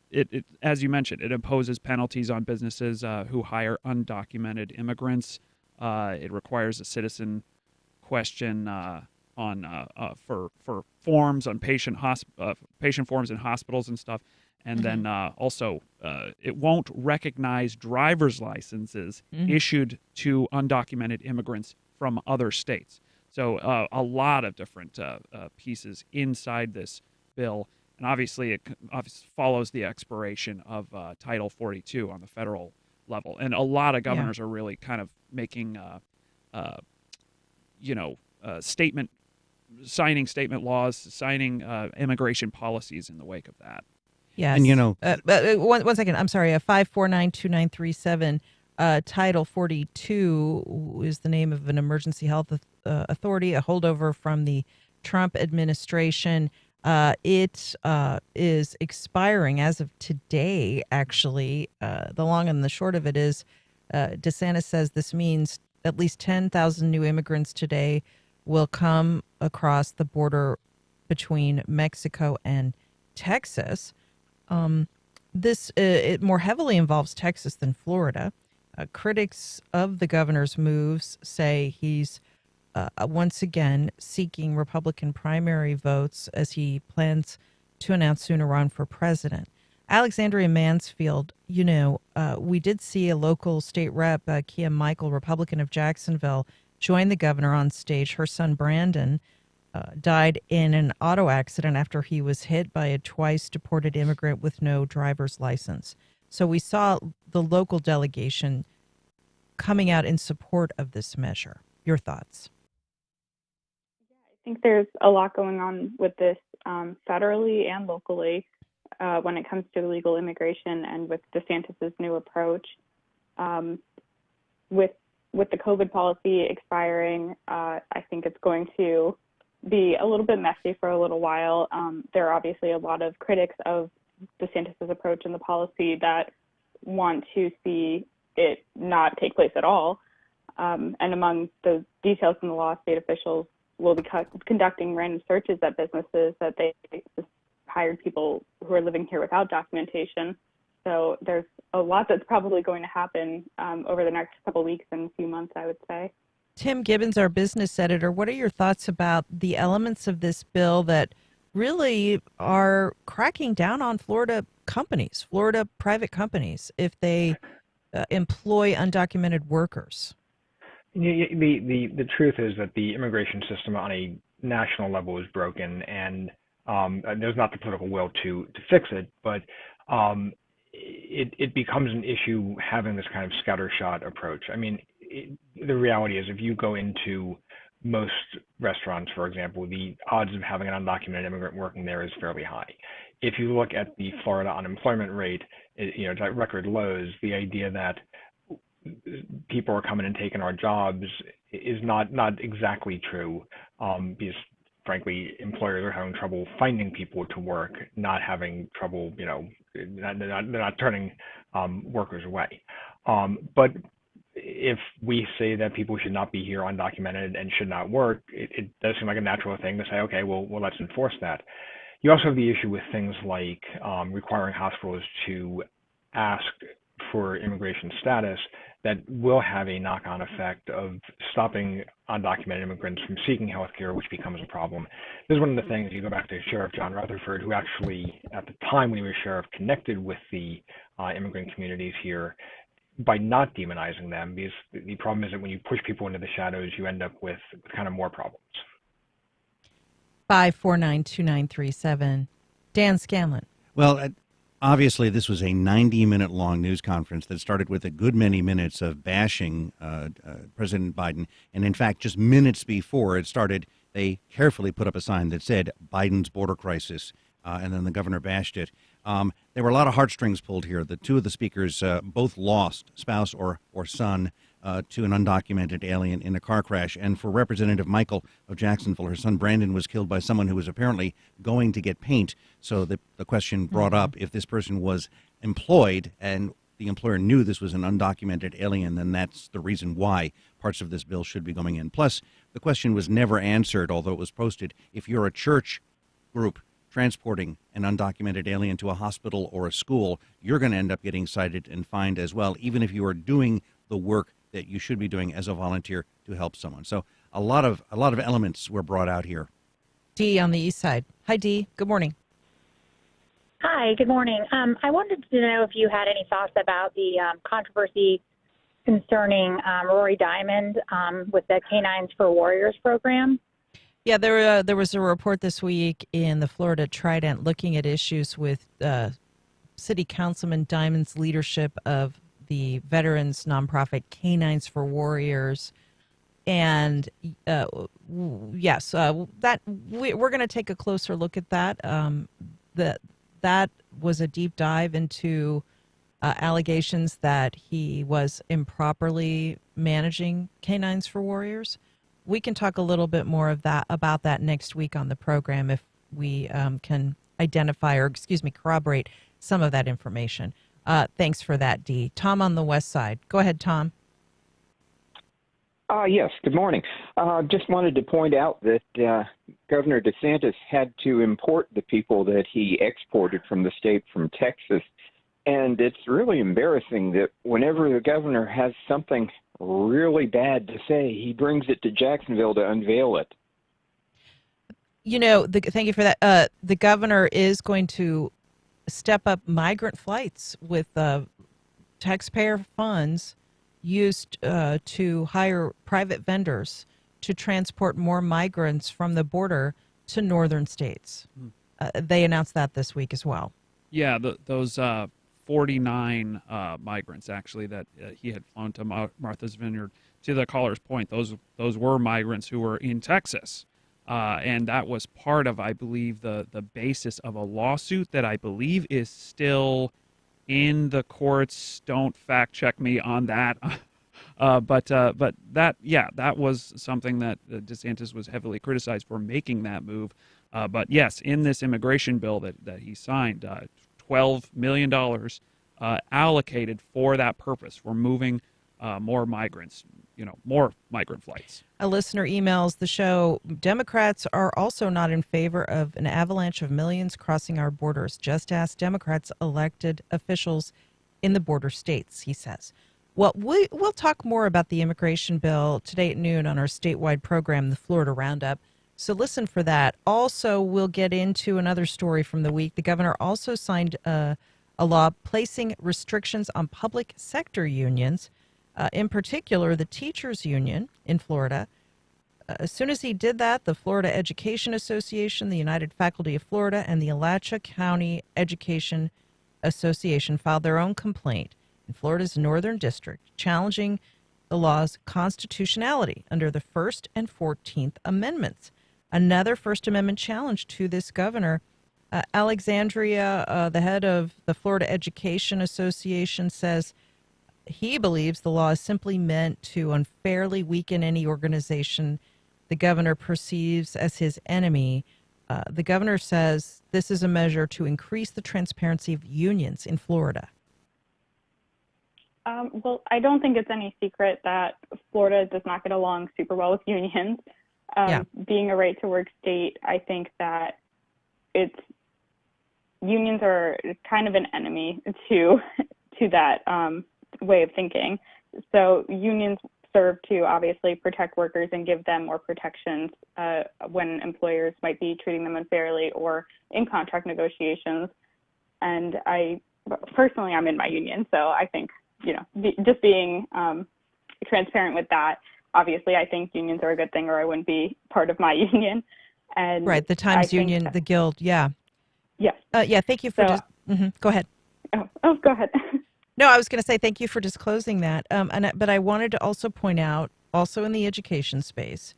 It, as you mentioned, it imposes penalties on businesses who hire undocumented immigrants. It requires a citizen question for forms on patient forms in hospitals and stuff, and then also it won't recognize driver's licenses issued to undocumented immigrants from other states. So a lot of different pieces inside this bill. And obviously, it follows the expiration of Title 42 on the federal level. And a lot of governors are really kind of making, signing statement laws, signing immigration policies in the wake of that. Yes. And, one second. I'm sorry. 5492937. Title 42 is the name of an emergency health authority, a holdover from the Trump administration. It is expiring as of today, actually. The long and the short of it is DeSantis says this means at least 10,000 new immigrants today will come across the border between Mexico and Texas. It more heavily involves Texas than Florida. Critics of the governor's moves say he's once again seeking Republican primary votes as he plans to announce soon a run for president. Alexandria Mansfield, we did see a local state rep, Kia Michael, Republican of Jacksonville, join the governor on stage. Her son, Brandon, died in an auto accident after he was hit by a twice deported immigrant with no driver's license. So we saw the local delegation coming out in support of this measure. Your thoughts? I think there's a lot going on with this federally and locally when it comes to illegal immigration, and with DeSantis's new approach. With the COVID policy expiring, I think it's going to be a little bit messy for a little while. There are obviously a lot of critics of DeSantis's approach and the policy that want to see it not take place at all. And among the details in the law, state officials will be conducting random searches at businesses that they hired people who are living here without documentation. So there's a lot that's probably going to happen over the next couple of weeks and a few months, I would say. Tim Gibbons, our business editor, what are your thoughts about the elements of this bill that really are cracking down on Florida companies, Florida private companies, if they employ undocumented workers? The truth is that the immigration system on a national level is broken, and there's not the political will to fix it, but it becomes an issue having this kind of scattershot approach. I mean, the reality is if you go into most restaurants, for example, the odds of having an undocumented immigrant working there is fairly high. If you look at the Florida unemployment rate, it's at record lows. The idea that people are coming and taking our jobs is not exactly true, because frankly, employers are having trouble finding people to work, not having trouble, they're not turning workers away. But if we say that people should not be here undocumented and should not work, it does seem like a natural thing to say, okay, well, let's enforce that. You also have the issue with things like requiring hospitals to ask for immigration status that will have a knock-on effect of stopping undocumented immigrants from seeking health care, which becomes a problem. This is one of the things, you go back to Sheriff John Rutherford, who actually, at the time when he was sheriff, connected with the immigrant communities here by not demonizing them, because the problem is that when you push people into the shadows, you end up with kind of more problems. 5492937. Dan Scanlon. Well, obviously, this was a 90-minute long news conference that started with a good many minutes of bashing President Biden. And in fact, just minutes before it started, they carefully put up a sign that said Biden's border crisis, and then the governor bashed it. There were a lot of heartstrings pulled here. The two of the speakers both lost spouse or son to an undocumented alien in a car crash. And for Representative Michael of Jacksonville, her son Brandon was killed by someone who was apparently going to get paint. So the question brought up if this person was employed and the employer knew this was an undocumented alien, then that's the reason why parts of this bill should be going in. Plus, the question was never answered, although it was posted. If you're a church group transporting an undocumented alien to a hospital or a school, you're going to end up getting cited and fined as well, even if you are doing the work that you should be doing as a volunteer to help someone. So a lot of elements were brought out here. Dee on the east side. Hi, Dee. Good morning. Hi, good morning. I wanted to know if you had any thoughts about the controversy concerning Rory Diamond with the Canines for Warriors program. Yeah, there was a report this week in the Florida Trident looking at issues with City Councilman Diamond's leadership of the veterans nonprofit Canines for Warriors. And yes, that we're going to take a closer look at that. That was a deep dive into allegations that he was improperly managing Canines for Warriors. We can talk a little bit more about that next week on the program if we can identify corroborate some of that information. Thanks for that, Dee. Tom on the west side. Go ahead, Tom. Yes, good morning. Just wanted to point out that Governor DeSantis had to import the people that he exported from the state from Texas. And it's really embarrassing that whenever the governor has something really bad to say, he brings it to Jacksonville to unveil it. You know, thank you for that. The governor is going to step up migrant flights with taxpayer funds used to hire private vendors to transport more migrants from the border to northern states. They announced that this week as well. Yeah, those 49 migrants, actually, that he had flown to Martha's Vineyard. To the caller's point, those were migrants who were in Texas. And that was part of, I believe, the basis of a lawsuit that I believe is still in the courts. Don't fact check me on that. But that was something that DeSantis was heavily criticized for making that move. But yes, in this immigration bill that he signed, $12 million allocated for that purpose, for moving more migrants, more migrant flights. A listener emails the show, Democrats are also not in favor of an avalanche of millions crossing our borders. Just ask Democrats elected officials in the border states, he says. Well, we'll talk more about the immigration bill today at noon on our statewide program, the Florida Roundup. So listen for that. Also, we'll get into another story from the week. The governor also signed a law placing restrictions on public sector unions, in particular the teachers union in Florida. As soon as he did that, the Florida Education Association, the United Faculty of Florida, and the Alachua County Education Association filed their own complaint in Florida's Northern District, challenging the law's constitutionality under the First and 14th Amendments. Another First Amendment challenge to this governor. Alexandria, the head of the Florida Education Association, says he believes the law is simply meant to unfairly weaken any organization the governor perceives as his enemy. The governor says this is a measure to increase the transparency of unions in Florida. Well, I don't think it's any secret that Florida does not get along super well with unions. Being a right-to-work state, I think that unions are kind of an enemy to that way of thinking. So unions serve to obviously protect workers and give them more protections when employers might be treating them unfairly or in contract negotiations. And personally, I'm in my union, so I think, just being transparent with that, obviously I think unions are a good thing or I wouldn't be part of my union. And right, the Times Union, the Guild, yeah. Yes. Thank you for go ahead. Oh, go ahead. No, I was going to say thank you for disclosing that. But I wanted to also point out, also in the education space,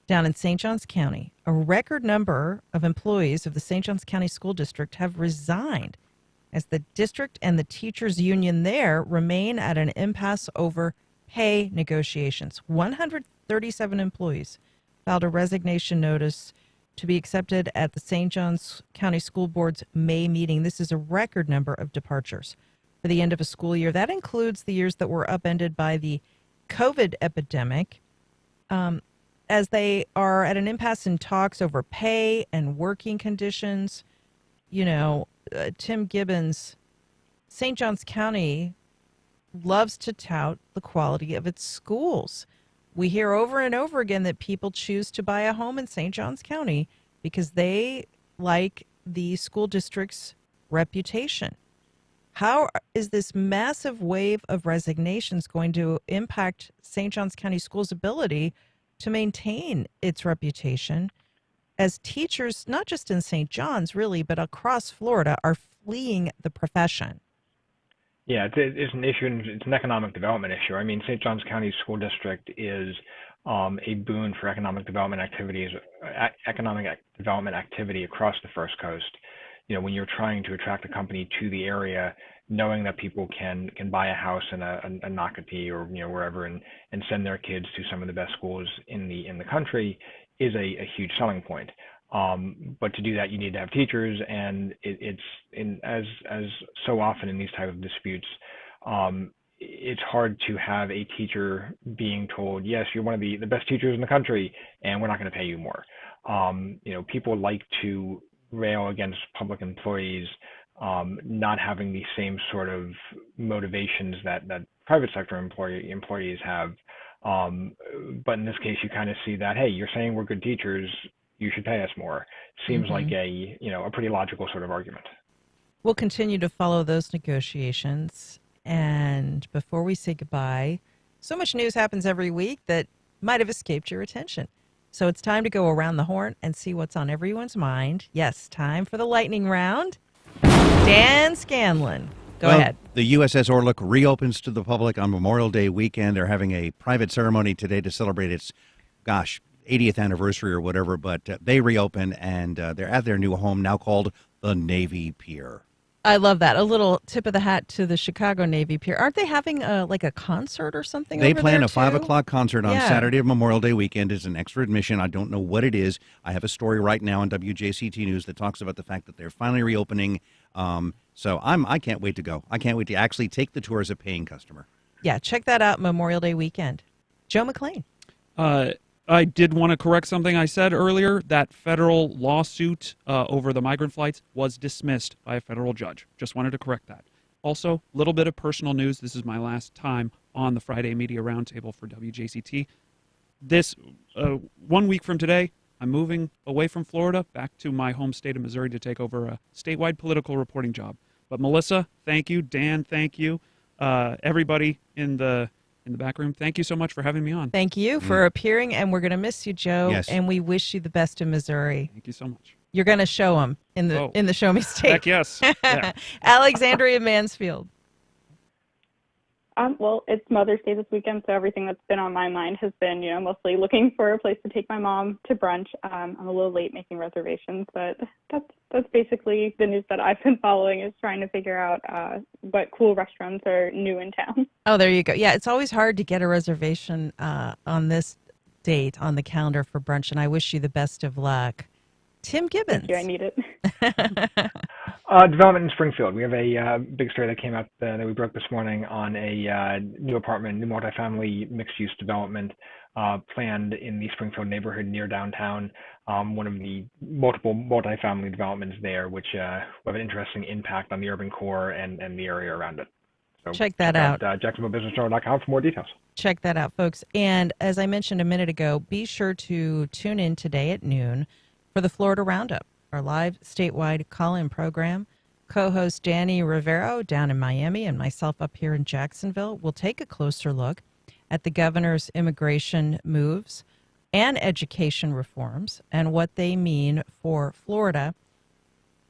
down in St. Johns County, a record number of employees of the St. Johns County School District have resigned as the district and the teachers union there remain at an impasse over pay negotiations. 137 employees filed a resignation notice to be accepted at the St. Johns County School Board's May meeting. This is a record number of departures. for the end of a school year. That includes the years that were upended by the COVID epidemic, as they are at an impasse in talks over pay and working conditions. Tim Gibbons, St. Johns County loves to tout the quality of its schools. We hear over and over again that people choose to buy a home in St. Johns County because they like the school district's reputation. How is this massive wave of resignations going to impact St. Johns County Schools' ability to maintain its reputation as teachers, not just in St. John's really, but across Florida, are fleeing the profession? Yeah, it's an issue, and it's an economic development issue. I mean, St. Johns County School District is a boon for economic development activity across the First Coast. When you're trying to attract a company to the area, knowing that people can buy a house in a Nocatee or wherever and send their kids to some of the best schools in the country is a huge selling point. But to do that, you need to have teachers, and as so often in these type of disputes, it's hard to have a teacher being told, yes, you're one of the best teachers in the country, and we're not going to pay you more. People like to rail against public employees not having the same sort of motivations that private sector employees have. But in this case, you kind of see that, hey, you're saying we're good teachers, you should pay us more. Seems like a pretty logical sort of argument. We'll continue to follow those negotiations. And before we say goodbye, so much news happens every week that might have escaped your attention. So it's time to go around the horn and see what's on everyone's mind. Yes, time for the lightning round. Dan Scanlon, go ahead. The USS Orlok reopens to the public on Memorial Day weekend. They're having a private ceremony today to celebrate its, 80th anniversary or whatever, but they reopen, and they're at their new home now called the Navy Pier. I love that. A little tip of the hat to the Chicago Navy Pier. Aren't they having a concert or something? They over plan there a 5 o'clock concert on Yeah. Saturday of Memorial Day weekend. It's an extra admission. I don't know what it is. I have a story right now on WJCT News that talks about the fact that they're finally reopening. So I can't wait to go. I can't wait to actually take the tour as a paying customer. Yeah, check that out, Memorial Day weekend. Joe McLean. I did want to correct something I said earlier. That federal lawsuit over the migrant flights was dismissed by a federal judge. Just wanted to correct that. Also, a little bit of personal news. This is my last time on the Friday Media Roundtable for WJCT. This 1 week from today, I'm moving away from Florida back to my home state of Missouri to take over a statewide political reporting job. But Melissa, thank you. Dan, thank you. Everybody in the back room, thank you so much for having me on. Thank you for appearing, and we're going to miss you, Joe. Yes. And we wish you the best in Missouri. Thank you so much. You're going to show them in the Show Me State. Heck yes. Yeah. Alexandria Mansfield. Well, it's Mother's Day this weekend, so everything that's been on my mind has been, mostly looking for a place to take my mom to brunch. I'm a little late making reservations, but that's basically the news that I've been following, is trying to figure out what cool restaurants are new in town. Oh, there you go. Yeah, it's always hard to get a reservation on this date on the calendar for brunch, and I wish you the best of luck. Tim Gibbons. Thank you, I need it. Development in Springfield. We have a big story that came out that we broke this morning on a new multifamily mixed-use development planned in the Springfield neighborhood near downtown. One of the multiple multifamily developments there, which will have an interesting impact on the urban core and the area around it. So check that out. JacksonvilleBusinessJournal.com for more details. Check that out, folks. And as I mentioned a minute ago, be sure to tune in today at noon for the Florida Roundup, our live statewide call-in program. Co-host Danny Rivero down in Miami and myself up here in Jacksonville will take a closer look at the governor's immigration moves and education reforms and what they mean for Florida.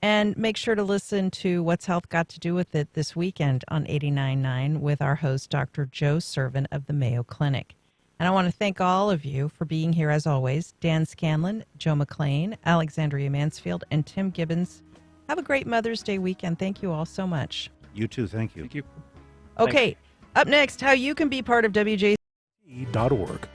And make sure to listen to What's Health Got to Do with It this weekend on 89.9 with our host, Dr. Joe Servin of the Mayo Clinic. And I want to thank all of you for being here as always. Dan Scanlon, Joe McLean, Alexandria Mansfield, and Tim Gibbons. Have a great Mother's Day weekend. Thank you all so much. You too. Thank you. Thank you. Okay, up next, how you can be part of WJCT.org.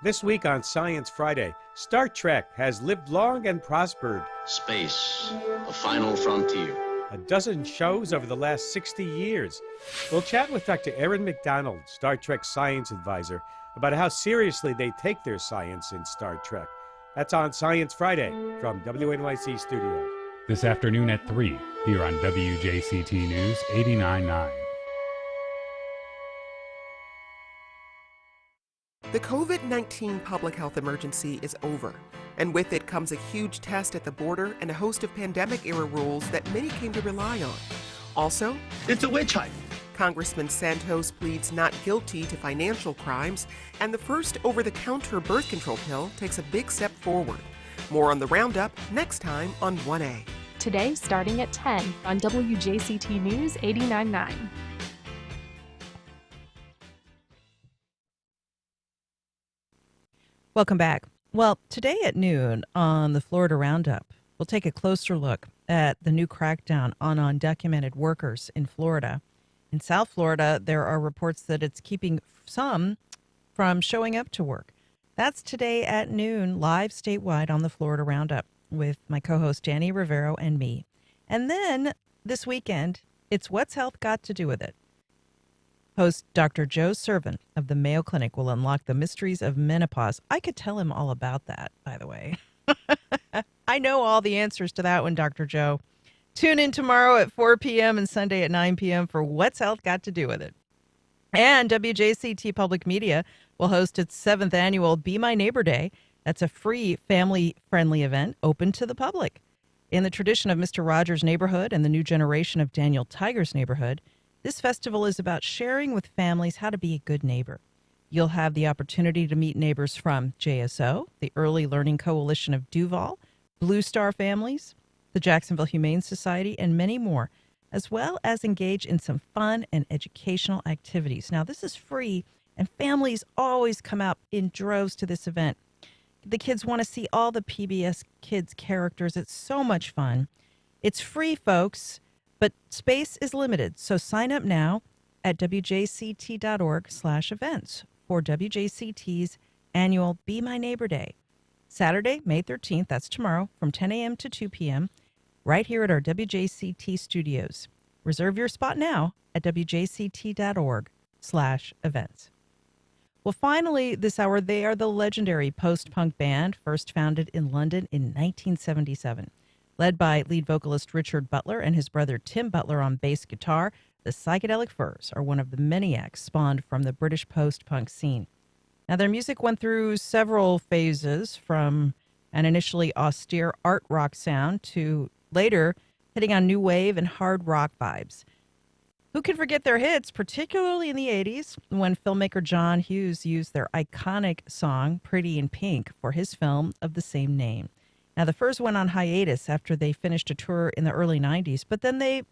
This week on Science Friday, Star Trek has lived long and prospered. Space, the final frontier. a dozen shows over the last 60 years. We'll chat with Dr. Erin McDonald, Star Trek science advisor, about how seriously they take their science in Star Trek. That's on Science Friday from WNYC Studios. This afternoon at 3, here on WJCT News 89.9. The COVID-19 public health emergency is over, and with it comes a huge test at the border and a host of pandemic-era rules that many came to rely on. Also, it's a witch hunt. Congressman Santos pleads not guilty to financial crimes, and the first over-the-counter birth control pill takes a big step forward. More on the Roundup next time on 1A. Today, starting at 10 on WJCT News 89.9. Welcome back. Well, today at noon on the Florida Roundup, we'll take a closer look at the new crackdown on undocumented workers in Florida. In South Florida, there are reports that it's keeping some from showing up to work. That's today at noon, live statewide on the Florida Roundup with my co-host Danny Rivero and me. And then this weekend, it's What's Health Got to Do with It? Host Dr. Joe Servin of the Mayo Clinic will unlock the mysteries of menopause. I could tell him all about that, by the way. I know all the answers to that one, Dr. Joe. Tune in tomorrow at 4 p.m. and Sunday at 9 p.m. for What's Health Got to Do with It. And WJCT Public Media will host its 7th annual Be My Neighbor Day. That's a free, family-friendly event open to the public. In the tradition of Mr. Rogers' Neighborhood and the new generation of Daniel Tiger's Neighborhood, this festival is about sharing with families how to be a good neighbor. You'll have the opportunity to meet neighbors from JSO, the Early Learning Coalition of Duval, Blue Star Families, the Jacksonville Humane Society, and many more, as well as engage in some fun and educational activities. Now, this is free, and families always come out in droves to this event. The kids want to see all the PBS Kids characters. It's so much fun. It's free, folks. But space is limited, so sign up now at wjct.org/events for WJCT's annual Be My Neighbor Day. Saturday, May 13th, that's tomorrow, from 10 a.m. to 2 p.m., right here at our WJCT studios. Reserve your spot now at wjct.org/events. Well, finally, this hour, they are the legendary post-punk band, first founded in London in 1977. Led by lead vocalist Richard Butler and his brother Tim Butler on bass guitar, the Psychedelic Furs are one of the many acts spawned from the British post-punk scene. Now, their music went through several phases, from an initially austere art rock sound to later hitting on new wave and hard rock vibes. Who can forget their hits, particularly in the 80s, when filmmaker John Hughes used their iconic song, Pretty in Pink, for his film of the same name. Now, the Furs went on hiatus after they finished a tour in the early 90s, but then they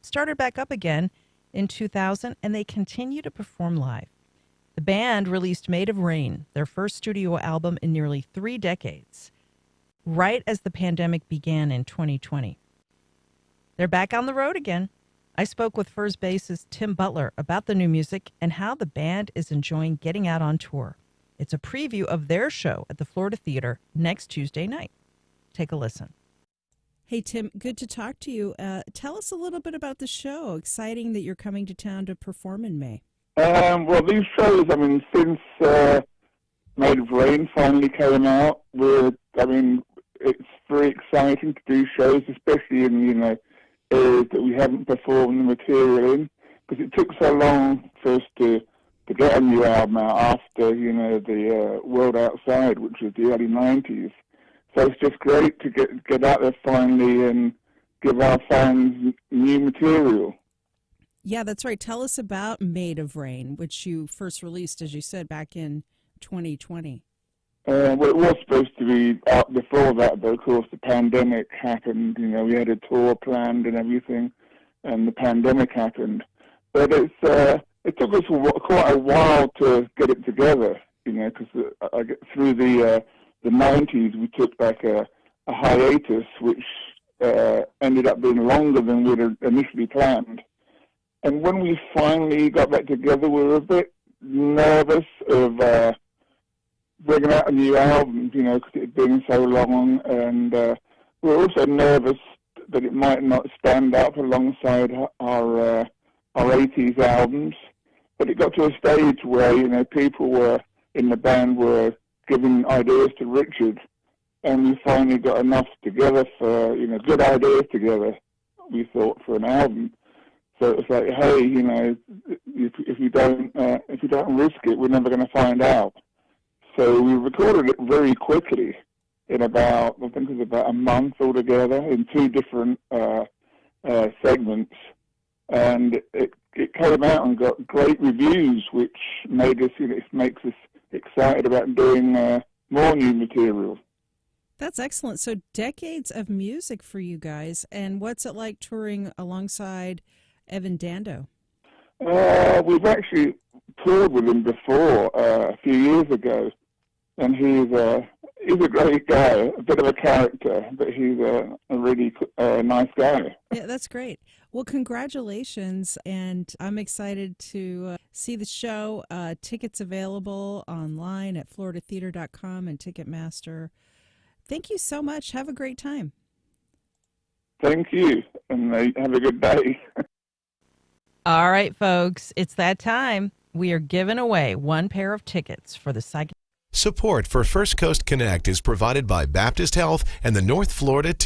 started back up again in 2000, and they continue to perform live. The band released Made of Rain, their first studio album in nearly 3 decades, right as the pandemic began in 2020. They're back on the road again. I spoke with Furs bassist Tim Butler about the new music and how the band is enjoying getting out on tour. It's a preview of their show at the Florida Theater next Tuesday night. Take a listen. Hey, Tim, good to talk to you. Tell us a little bit about the show. Exciting that you're coming to town to perform in May. Well, these shows, since Made of Rain finally came out, it's very exciting to do shows, especially in, areas that we haven't performed the material in, because it took so long for us to get a new album out after, the World Outside, which was the early 90s. So it's just great to get out there finally and give our fans new material. Yeah, that's right. Tell us about Made of Rain, which you first released, as you said, back in 2020. Well, it was supposed to be out before that, but of course the pandemic happened. We had a tour planned and everything, and the pandemic happened. But it took us quite a while to get it together, because through the 90s, we took back a hiatus, which ended up being longer than we'd initially planned. And when we finally got back together, we were a bit nervous of bringing out a new album, because it had been so long. And we were also nervous that it might not stand up alongside our 80s albums. But it got to a stage where, you know, people were in the band were giving ideas to Richard, and we finally got enough together for, you know, good ideas together, we thought, for an album. So it was like, hey, you know, if you don't risk it, we're never going to find out. So we recorded it very quickly in about, I think it was about a month altogether in 2 different segments, and it came out and got great reviews, which made us, you know, it makes us excited about doing more new material. That's excellent. So decades of music for you guys, and what's it like touring alongside Evan Dando? We've actually toured with him before a few years ago, and he's a great guy, a bit of a character, but he's a really nice guy. Yeah, that's great. Well, congratulations, and I'm excited to see the show. Tickets available online at floridatheater.com and Ticketmaster. Thank you so much. Have a great time. Thank you, and have a good day. All right, folks, it's that time. We are giving away 1 pair of tickets for the psychic. Support for First Coast Connect is provided by Baptist Health and the North Florida